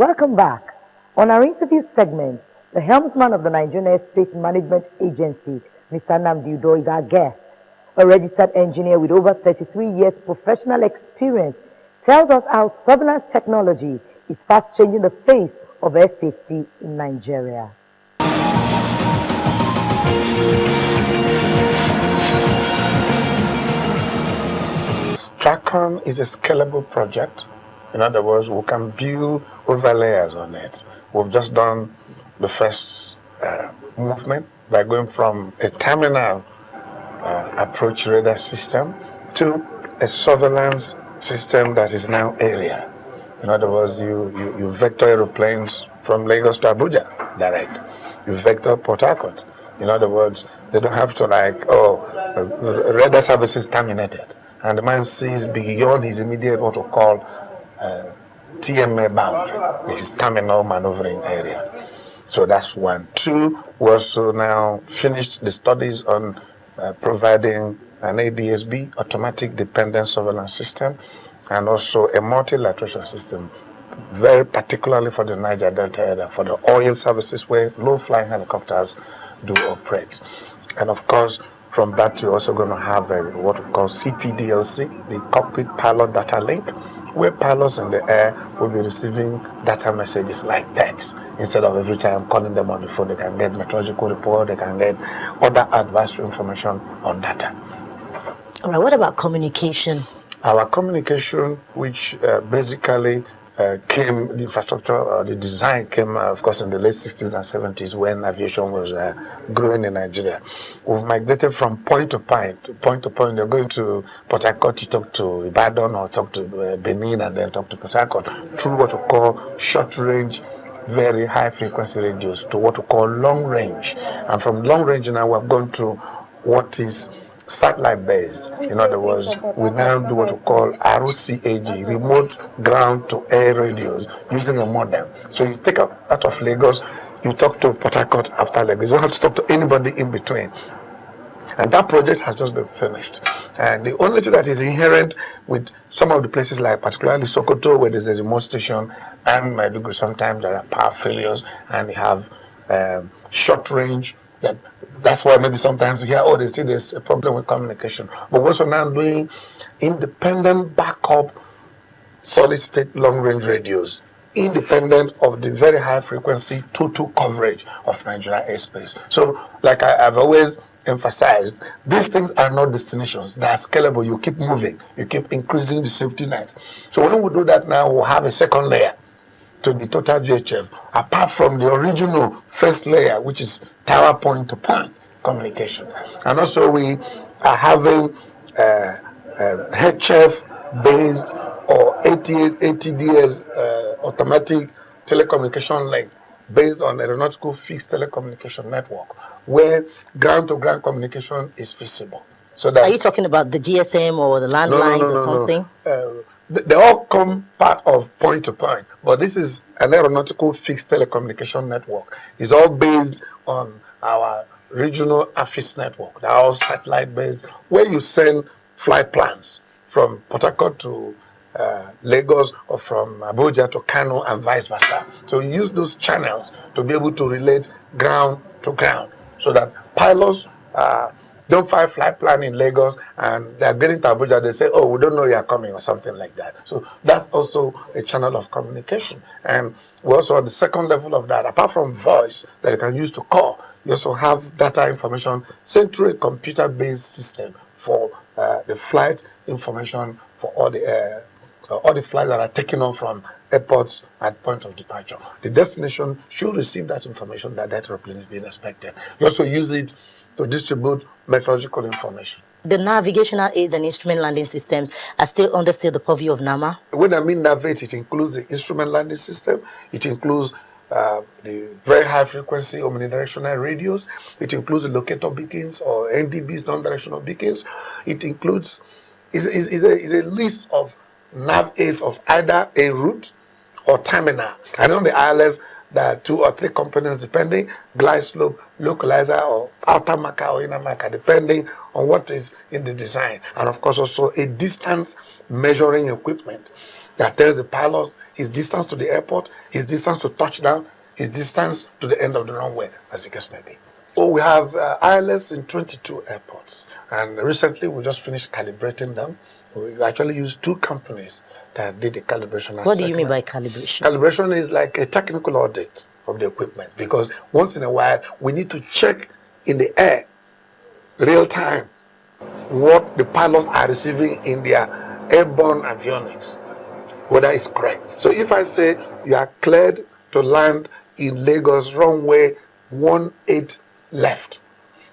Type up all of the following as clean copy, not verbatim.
Welcome back. On our interview segment, the helmsman of the Nigerian Airspace Management Agency, Mr. Nnamdi Udo, is our guest. A registered engineer with over 33 years professional experience tells us how surveillance technology is fast changing the face of air safety in Nigeria. STRACON is a scalable project. In other words, we can build overlayers on it. We've just done the first movement by going from a terminal approach radar system to a surveillance system that is now area. In other words, you vector aeroplanes from Lagos to Abuja direct. You vector Prt2. In other words, they don't have to radar services terminated. And the man sees beyond his immediate what we call TMA boundary, his terminal maneuvering area. So that's one. Two, we also now finished the studies on providing an ADSB, automatic dependent surveillance system, and also a multilateral system, very particularly for the Niger Delta area, for the oil services where low-flying helicopters do operate. And of course, from that, you're also going to have what we call CPDLC, the Cockpit Pilot Data Link, where pilots in the air will be receiving data messages like text. Instead of every time calling them on the phone, they can get meteorological report, they can get other advisory information on data. All right, what about communication? Our communication, which basically came, the infrastructure, the design came, of course, in the late 60s and 70s when aviation was growing in Nigeria. We've migrated from point to point. You're going to Port-Harcourt to talk to Ibadan or talk to Benin and then talk to Port-Harcourt through what we call short range, very high frequency radios to what we call long range. And from long range now we've gone to what is satellite based. In other words, we now do what we call ROCAG, remote ground to air radios, using a modem. So you take out of Lagos, you talk to Port-Harcourt after Lagos. You don't have to talk to anybody in between. And that project has just been finished. And the only thing that is inherent with some of the places like particularly Sokoto, where there's a remote station, and Maiduguri, sometimes there are power failures and they have short range. That's why maybe sometimes you hear, oh, there's a problem with communication. But we're also now doing independent backup solid state long range radios, independent of the very high frequency total coverage of Nigeria airspace. So like I've always emphasized, these things are not destinations. They are scalable. You keep moving. You keep increasing the safety net. So when we do that now, we'll have a second layer to the total VHF, apart from the original first layer, which is tower point-to-point communication. And also we are having HF-based or ATDS automatic telecommunication link based on aeronautical fixed telecommunication network, where ground-to-ground communication is feasible. So that, are you talking about the GSM or the landlines or something? No. They all come part of point-to-point, but this is an aeronautical fixed telecommunication network. It's all based on our regional AFIS network. They're all satellite-based, where you send flight plans from Port-Harcourt to Lagos or from Abuja to Kano and vice versa. So you use those channels to be able to relate ground to ground so that pilots don't find flight plan in Lagos and they're getting to Abuja, they say, oh, we don't know you're coming or something like that. So that's also a channel of communication. And we also, on the second level of that, apart from voice that you can use to call, you also have data information sent through a computer-based system for the flight information for all the flights that are taken on from airports at point of departure. The destination should receive that information that airplane is being expected. You also use it to distribute meteorological information. The navigational aids and instrument landing systems are still under the purview of NAMA? When I mean navigate, it includes the instrument landing system, it includes the very high frequency omnidirectional radios, it includes the locator beacons or NDBs, non-directional beacons. It includes, is a list of nav aids of either a route or terminal. And on the ILS, there are 2 or 3 components depending, glide slope, localizer, or outer marker or inner marker, depending on what is in the design. And of course also a distance measuring equipment that tells the pilot his distance to the airport, his distance to touchdown, his distance to the end of the runway, as the case may be. Oh, we have ILS in 22 airports, and recently we just finished calibrating them. We actually used 2 companies that did the calibration. What do you mean by calibration? Calibration is like a technical audit of the equipment, because once in a while we need to check in the air, real time, what the pilots are receiving in their airborne avionics, whether it's correct. So if I say you are cleared to land in Lagos runway 18 left.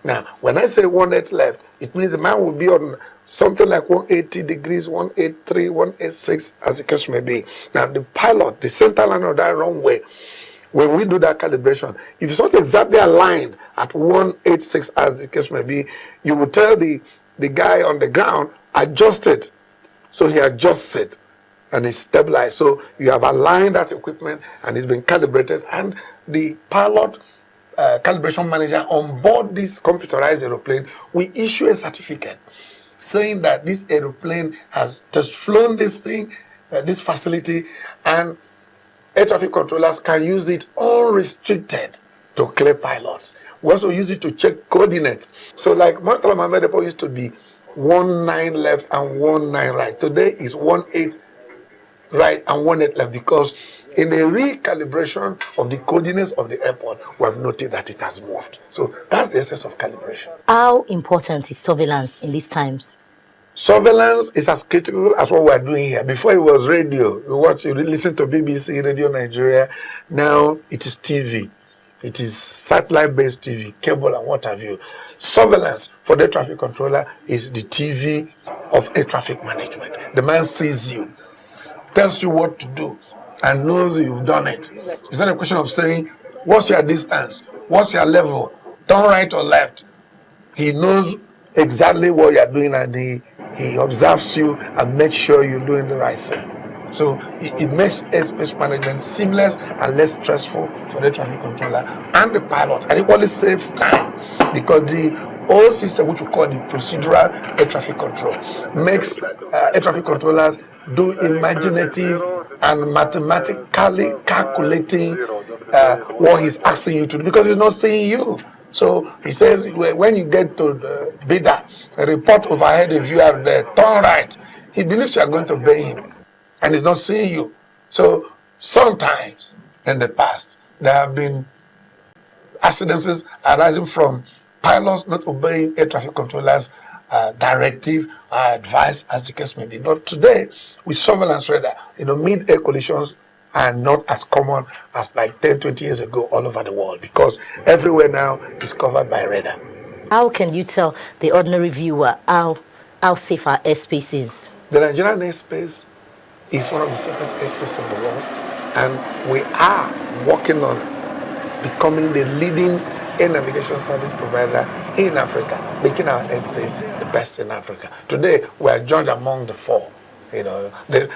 Now, when I say 18 left, it means the man will be on something like 180 degrees, 183, 186, as the case may be. Now, the pilot, the center line of that runway, when we do that calibration, if it's not exactly aligned at 186, as the case may be, you will tell the guy on the ground, adjust it. So he adjusts it and it's stabilized. So you have aligned that equipment and it's been calibrated, and the pilot calibration manager on board this computerized aeroplane will issue a certificate saying that this aeroplane has just flown this thing, this facility, and air traffic controllers can use it unrestricted to clear pilots. We also use it to check coordinates. So like Murtala Mohammed Airport used to be 19 left and 19 right. Today is 18 right and 18 left, because in the recalibration of the coordinates of the airport, we have noted that it has moved. So that's the essence of calibration. How important is surveillance in these times? Surveillance is as critical as what we're doing here. Before it was radio, you listen to BBC, Radio Nigeria. Now it is TV. It is satellite-based TV, cable and what have you. Surveillance for the air traffic controller is the TV of air traffic management. The man sees you, tells you what to do, and knows you've done it. It's not a question of saying, what's your distance? What's your level? Turn right or left. He knows exactly what you're doing, and he observes you and makes sure you're doing the right thing. So it makes airspace management seamless and less stressful for the traffic controller and the pilot, and equally saves time, because the old system, which we call the procedural air traffic control, makes air traffic controllers do imaginative and mathematically calculating what he's asking you to do, because he's not seeing you. So he says, when you get to the bidder, a report overhead, if you are there, turn right. He believes you are going to obey him, and he's not seeing you. So sometimes in the past, there have been accidents arising from pilots not obeying air traffic controllers' directive or advice, as the case may be. But today, with surveillance radar, mid-air collisions are not as common as like 10, 20 years ago all over the world, because everywhere now is covered by radar. How can you tell the ordinary viewer how safe our airspace is? The Nigerian airspace is one of the safest airspaces in the world, and we are working on becoming the leading air navigation service provider in Africa, making our airspace the best in Africa. Today, we are joined among the 4.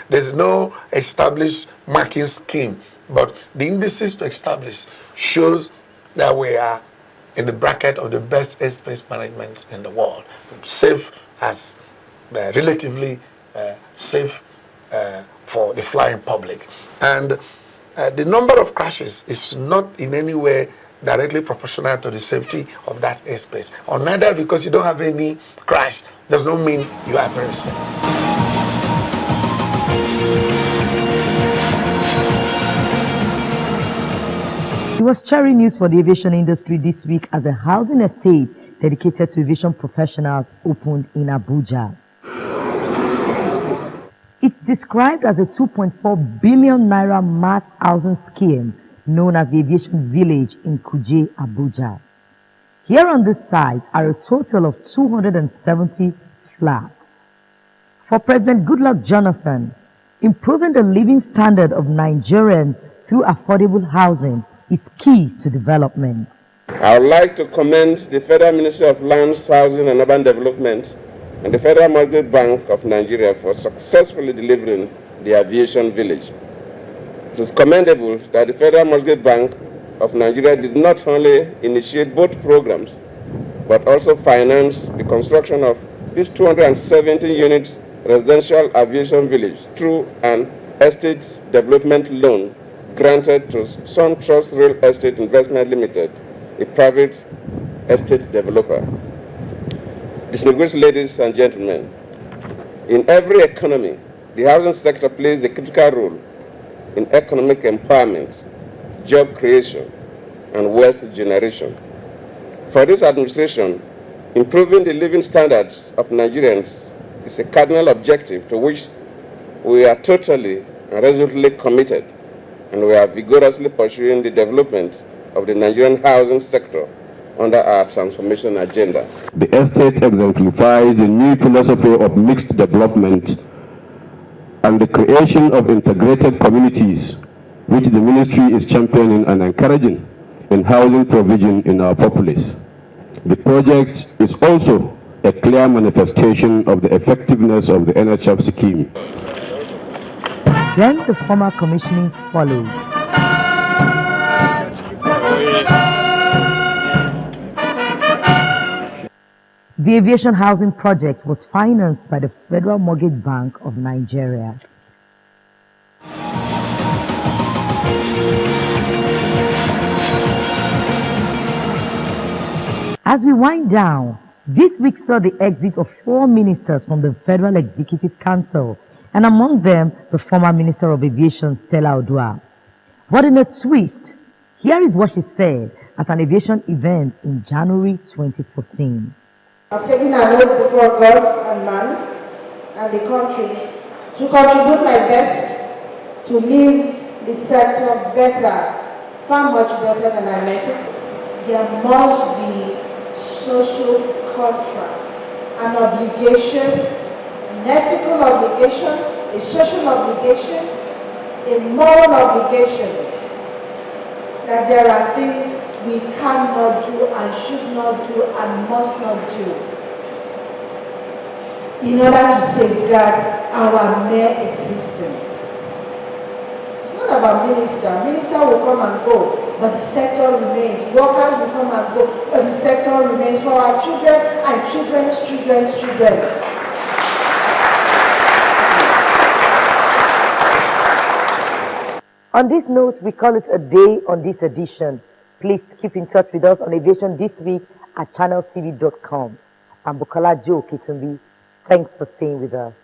There's no established marking scheme, but the indices to establish shows that we are in the bracket of the best airspace management in the world. Safe as relatively safe for the flying public. And the number of crashes is not in any way directly proportional to the safety of that airspace. Or neither, because you don't have any crash does not mean you are very safe. It was cherry news for the aviation industry this week as a housing estate dedicated to aviation professionals opened in Abuja. It's described as a 2.4 billion naira mass housing scheme known as the Aviation Village in Kuje, Abuja. Here on this site are a total of 270 flats. For President Goodluck Jonathan, improving the living standard of Nigerians through affordable housing is key to development. I would like to commend the Federal Ministry of Lands, Housing and Urban Development and the Federal Mortgage Bank of Nigeria for successfully delivering the Aviation Village. It is commendable that the Federal Mortgage Bank of Nigeria did not only initiate both programs, but also finance the construction of this 270 units residential aviation village through an estate development loan granted to SunTrust Real Estate Investment Limited, a private estate developer. Distinguished ladies and gentlemen, in every economy, the housing sector plays a critical role in economic empowerment, job creation, and wealth generation. For this administration, improving the living standards of Nigerians is a cardinal objective to which we are totally and resolutely committed, and we are vigorously pursuing the development of the Nigerian housing sector under our transformation agenda. The estate exemplifies the new philosophy of mixed development and the creation of integrated communities, which the ministry is championing and encouraging in housing provision in our populace. The project is also a clear manifestation of the effectiveness of the NHF scheme. Then the formal commissioning follows. The aviation housing project was financed by the Federal Mortgage Bank of Nigeria. As we wind down, this week saw the exit of 4 ministers from the Federal Executive Council, and among them, the former Minister of Aviation, Stella Odua. But in a twist, here is what she said at an aviation event in January 2014. I've taken an oath before God and man and the country to contribute my best to leave the sector better, far much better than I met it. There must be social contract, an obligation, an ethical obligation, a social obligation, a moral obligation, that there are things we cannot do and should not do and must not do in order to safeguard our mere existence. It's not about minister. Minister will come and go, but the sector remains. Workers will come and go, but the sector remains for our children and children's children's children. On this note, we call it a day on this edition. Please keep in touch with us on Aviation this week at channelstv.com. I'm Bukola Joe Kitumbi. Thanks for staying with us.